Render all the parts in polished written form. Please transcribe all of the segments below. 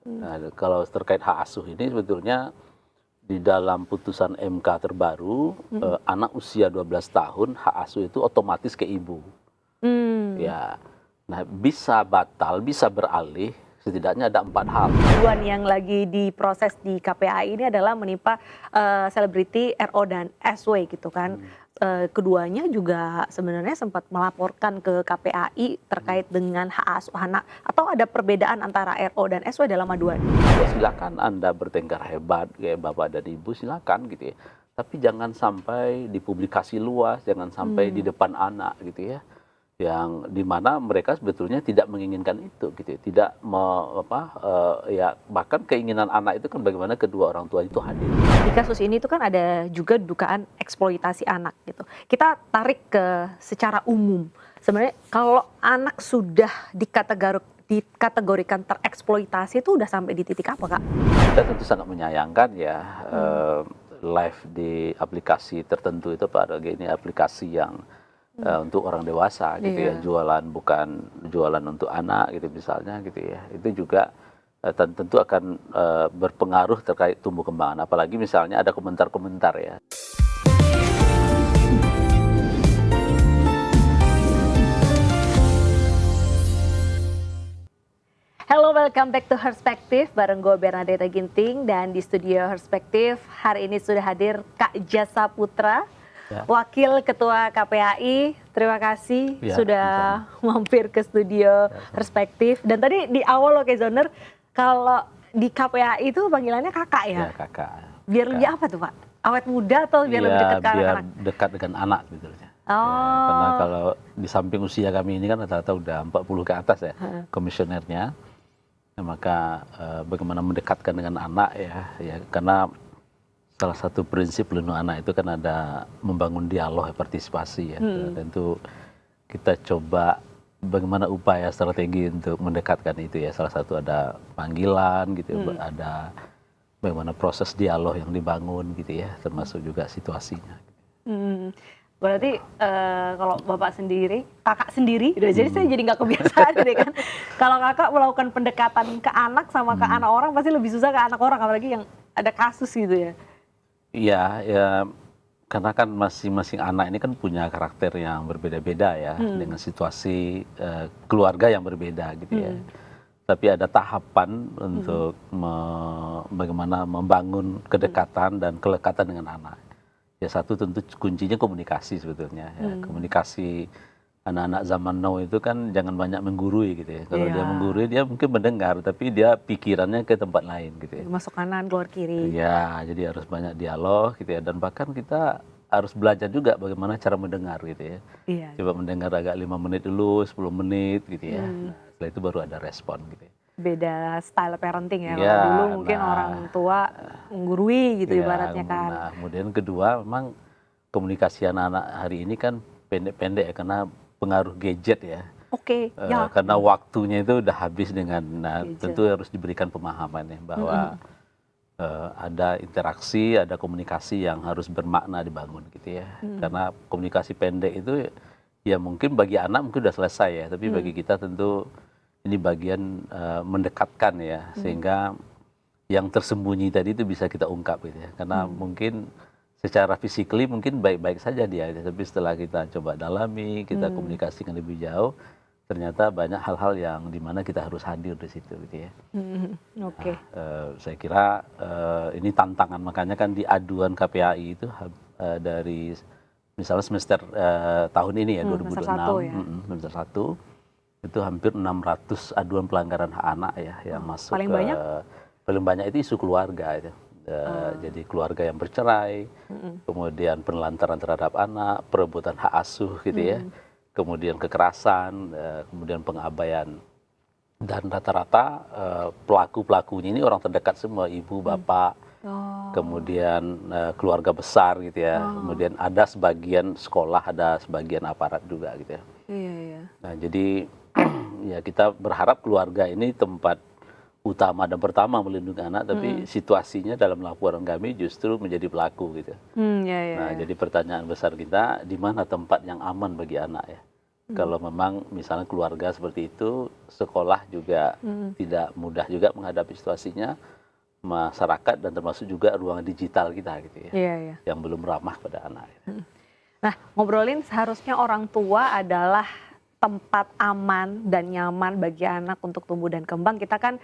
Nah, kalau terkait hak asuh ini sebetulnya di dalam putusan MK terbaru, anak usia 12 tahun hak asuh itu otomatis ke ibu. Mmm. Ya, nah bisa batal, bisa beralih, setidaknya ada 4 hal. Tuduhan yang lagi diproses di KPAI ini adalah menimpa, selebriti RO dan SW gitu kan. Keduanya juga sebenarnya sempat melaporkan ke KPAI terkait dengan hak asuh anak, atau ada perbedaan antara RO dan SW dalam aduan? Ya silakan Anda bertengkar hebat kayak bapak dan ibu, silakan gitu ya. Tapi jangan sampai dipublikasi luas, jangan sampai di depan anak gitu ya. Yang dimana mereka sebetulnya tidak menginginkan itu gitu ya. Tidak ya bahkan keinginan anak itu kan bagaimana kedua orang tua itu hadir. Di kasus ini tuh kan ada juga dugaan eksploitasi anak gitu. Kita tarik ke secara umum. Sebenarnya kalau anak sudah dikategorikan tereksploitasi itu udah sampai di titik apa, Kak? Kita tentu sangat menyayangkan ya live di aplikasi tertentu itu pada ini aplikasi yang untuk orang dewasa gitu ya, Iya. jualan bukan jualan untuk anak gitu misalnya gitu ya. Itu juga tentu akan berpengaruh terkait tumbuh kembang, apalagi misalnya ada komentar-komentar ya. Hello, welcome back to Perspektif bareng gue Bernadetta Ginting, dan di studio Perspektif hari ini sudah hadir Kak Jasa Putra, Ya. Wakil Ketua KPAI. Terima kasih Ya, sudah mampir ke studio Perspektif. Dan tadi di awal Oke Zoner, kalau di KPAI itu panggilannya kakak ya? Ya kakak. Biar lebih apa tuh Pak? Awet muda atau biar lebih dekat ke biar anak-anak? dekat dengan anak sebetulnya. Ya, Oh. karena kalau di samping usia kami ini kan rata-rata udah 40 ke atas ya komisionernya. Ya, maka bagaimana mendekatkan dengan anak ya karena salah satu prinsip pelindung anak itu kan ada membangun dialog partisipasi ya. Tentu kita coba bagaimana upaya strategi untuk mendekatkan itu ya, salah satu ada panggilan gitu ada bagaimana proses dialog yang dibangun gitu ya, termasuk juga situasinya. Berarti kalau bapak sendiri, kakak sendiri, udah jadi saya jadi nggak kebiasaan deh kan. Kalau kakak melakukan pendekatan ke anak sama ke anak orang pasti lebih susah ke anak orang, apalagi yang ada kasus gitu ya. Iya, ya karena kan masing-masing anak ini kan punya karakter yang berbeda-beda ya, dengan situasi keluarga yang berbeda gitu ya. Tapi ada tahapan untuk bagaimana membangun kedekatan dan kelekatan dengan anak. Ya satu tentu kuncinya komunikasi sebetulnya ya. Komunikasi anak-anak zaman now itu kan jangan banyak menggurui gitu ya. Kalau dia menggurui dia mungkin mendengar tapi dia pikirannya ke tempat lain gitu ya. Masuk kanan, keluar kiri. Ya, jadi harus banyak dialog gitu ya, dan bahkan kita harus belajar juga bagaimana cara mendengar gitu ya. Iya. Coba mendengar agak 5 menit dulu, 10 menit gitu ya. Nah, setelah itu baru ada respon gitu ya. Beda style parenting ya. Ya, Kalau dulu mungkin nah, orang tua menggurui gitu ya, ibaratnya kan. Nah, kemudian kedua memang komunikasi anak-anak hari ini kan pendek-pendek ya karena pengaruh gadget ya. Oke, ya. Karena waktunya itu udah habis dengan, Gadget. tentu harus diberikan pemahaman ya bahwa ada interaksi, ada komunikasi yang harus bermakna dibangun gitu ya. Karena komunikasi pendek itu ya mungkin bagi anak mungkin udah selesai ya, tapi bagi kita tentu ini bagian mendekatkan ya, sehingga yang tersembunyi tadi itu bisa kita ungkap gitu ya. Karena mungkin secara physically mungkin baik-baik saja dia, tapi setelah kita coba dalami, kita komunikasikan lebih jauh, ternyata banyak hal-hal yang dimana kita harus hadir di situ gitu ya. Oke. Saya kira ini tantangan, makanya kan di aduan KPAI itu dari misalnya semester tahun ini ya 2026 semester 1 ya. semester 1 itu hampir 600 aduan pelanggaran hak anak ya yang masuk paling banyak? Paling banyak itu isu keluarga itu. Jadi keluarga yang bercerai, kemudian penelantaran terhadap anak, perebutan hak asuh gitu ya, kemudian kekerasan, kemudian pengabaian. Dan rata-rata pelaku-pelakunya ini orang terdekat semua, ibu, bapak, kemudian keluarga besar gitu ya, kemudian ada sebagian sekolah, ada sebagian aparat juga gitu ya. Iya. Nah jadi ya kita berharap keluarga ini tempat utama dan pertama melindungi anak, tapi situasinya dalam laporan kami justru menjadi pelaku gitu. Iya. Nah jadi pertanyaan besar kita, di mana tempat yang aman bagi anak ya? Kalau memang misalnya keluarga seperti itu, sekolah juga tidak mudah juga menghadapi situasinya, masyarakat dan termasuk juga ruang digital kita gitu ya, Iya, iya. yang belum ramah pada anak. Nah, ngobrolin seharusnya orang tua adalah tempat aman dan nyaman bagi anak untuk tumbuh dan kembang. Kita kan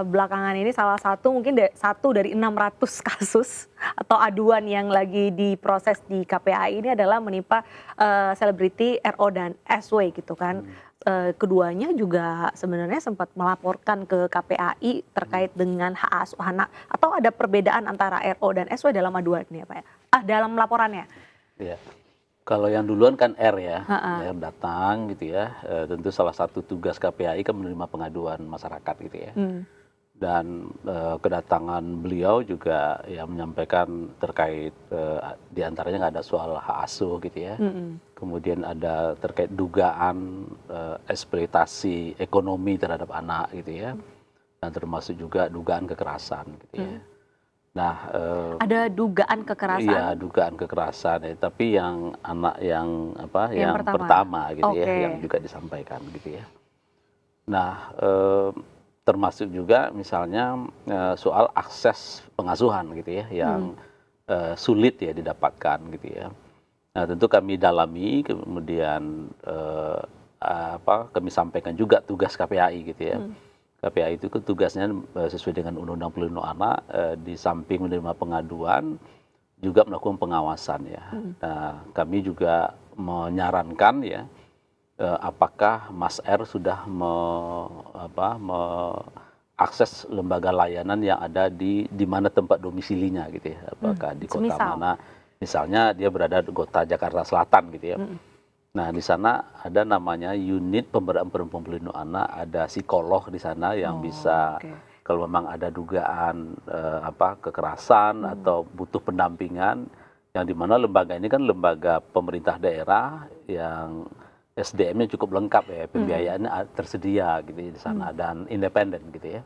belakangan ini salah satu mungkin satu dari 600 kasus atau aduan yang lagi diproses di KPAI ini adalah menimpa selebriti RO dan SW gitu kan. Keduanya juga sebenarnya sempat melaporkan ke KPAI terkait dengan hak asuh anak, atau ada perbedaan antara RO dan SW dalam aduannya Pak ya? Dalam laporannya. Ya. Kalau yang duluan kan R ya, Ha-ha. R datang gitu ya. Tentu salah satu tugas KPAI kan menerima pengaduan masyarakat gitu ya. Dan kedatangan beliau juga ya menyampaikan terkait diantaranya nggak ada soal hak asuh gitu ya. Kemudian ada terkait dugaan eksploitasi ekonomi terhadap anak gitu ya. Dan termasuk juga dugaan kekerasan gitu ya. Nah, Ada dugaan kekerasan? iya, dugaan kekerasan ya, tapi yang anak yang apa Yang yang pertama. gitu ya, Oke. yang juga disampaikan gitu ya. Nah, termasuk juga misalnya soal akses pengasuhan gitu ya, yang sulit ya didapatkan gitu ya. Nah, tentu kami dalami, kemudian kami sampaikan juga tugas KPAI gitu ya. KPAI itu tugasnya sesuai dengan Undang-Undang Pelindungan Anak, di samping menerima pengaduan juga melakukan pengawasan ya. Nah, kami juga menyarankan ya, apakah Mas R sudah mengakses lembaga layanan yang ada di mana tempat domisilinya gitu ya. Apakah di kota Semisal? mana? Misalnya dia berada di kota Jakarta Selatan gitu ya. Nah, di sana ada namanya unit pemberdayaan perempuan pelindung anak, ada psikolog di sana yang bisa Oke. kalau memang ada dugaan kekerasan atau butuh pendampingan, yang dimana lembaga ini kan lembaga pemerintah daerah yang SDM-nya cukup lengkap ya, pembiayaannya tersedia gitu ya di sana dan independen gitu ya.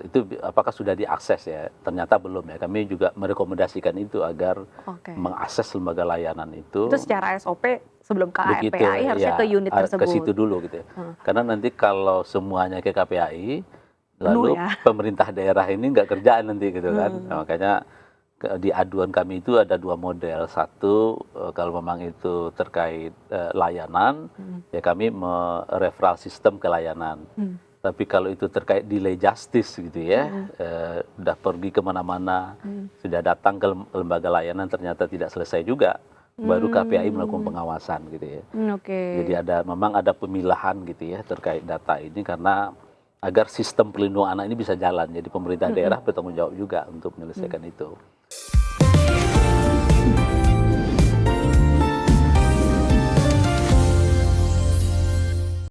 Itu apakah sudah diakses ya? Ternyata belum ya. Kami juga merekomendasikan itu agar Oke. mengakses lembaga layanan itu. Itu secara SOP sebelum ke Begitu, KPAI harusnya ya, ke unit ke tersebut. situ dulu gitu ya. Karena nanti kalau semuanya ke KPAI, Penuh lalu ya. pemerintah daerah ini nggak kerjaan nanti gitu kan. Nah, makanya di aduan kami itu ada dua model. Satu, kalau memang itu terkait layanan, ya kami mereferral sistem ke layanan. Tapi kalau itu terkait delay justice gitu ya, sudah pergi kemana-mana, sudah datang ke lembaga layanan ternyata tidak selesai juga, baru KPAI melakukan pengawasan gitu ya. Oke. Jadi memang ada pemilahan gitu ya terkait data ini, karena agar sistem pelindungan anak ini bisa jalan. Jadi pemerintah daerah bertanggung jawab juga untuk menyelesaikan itu.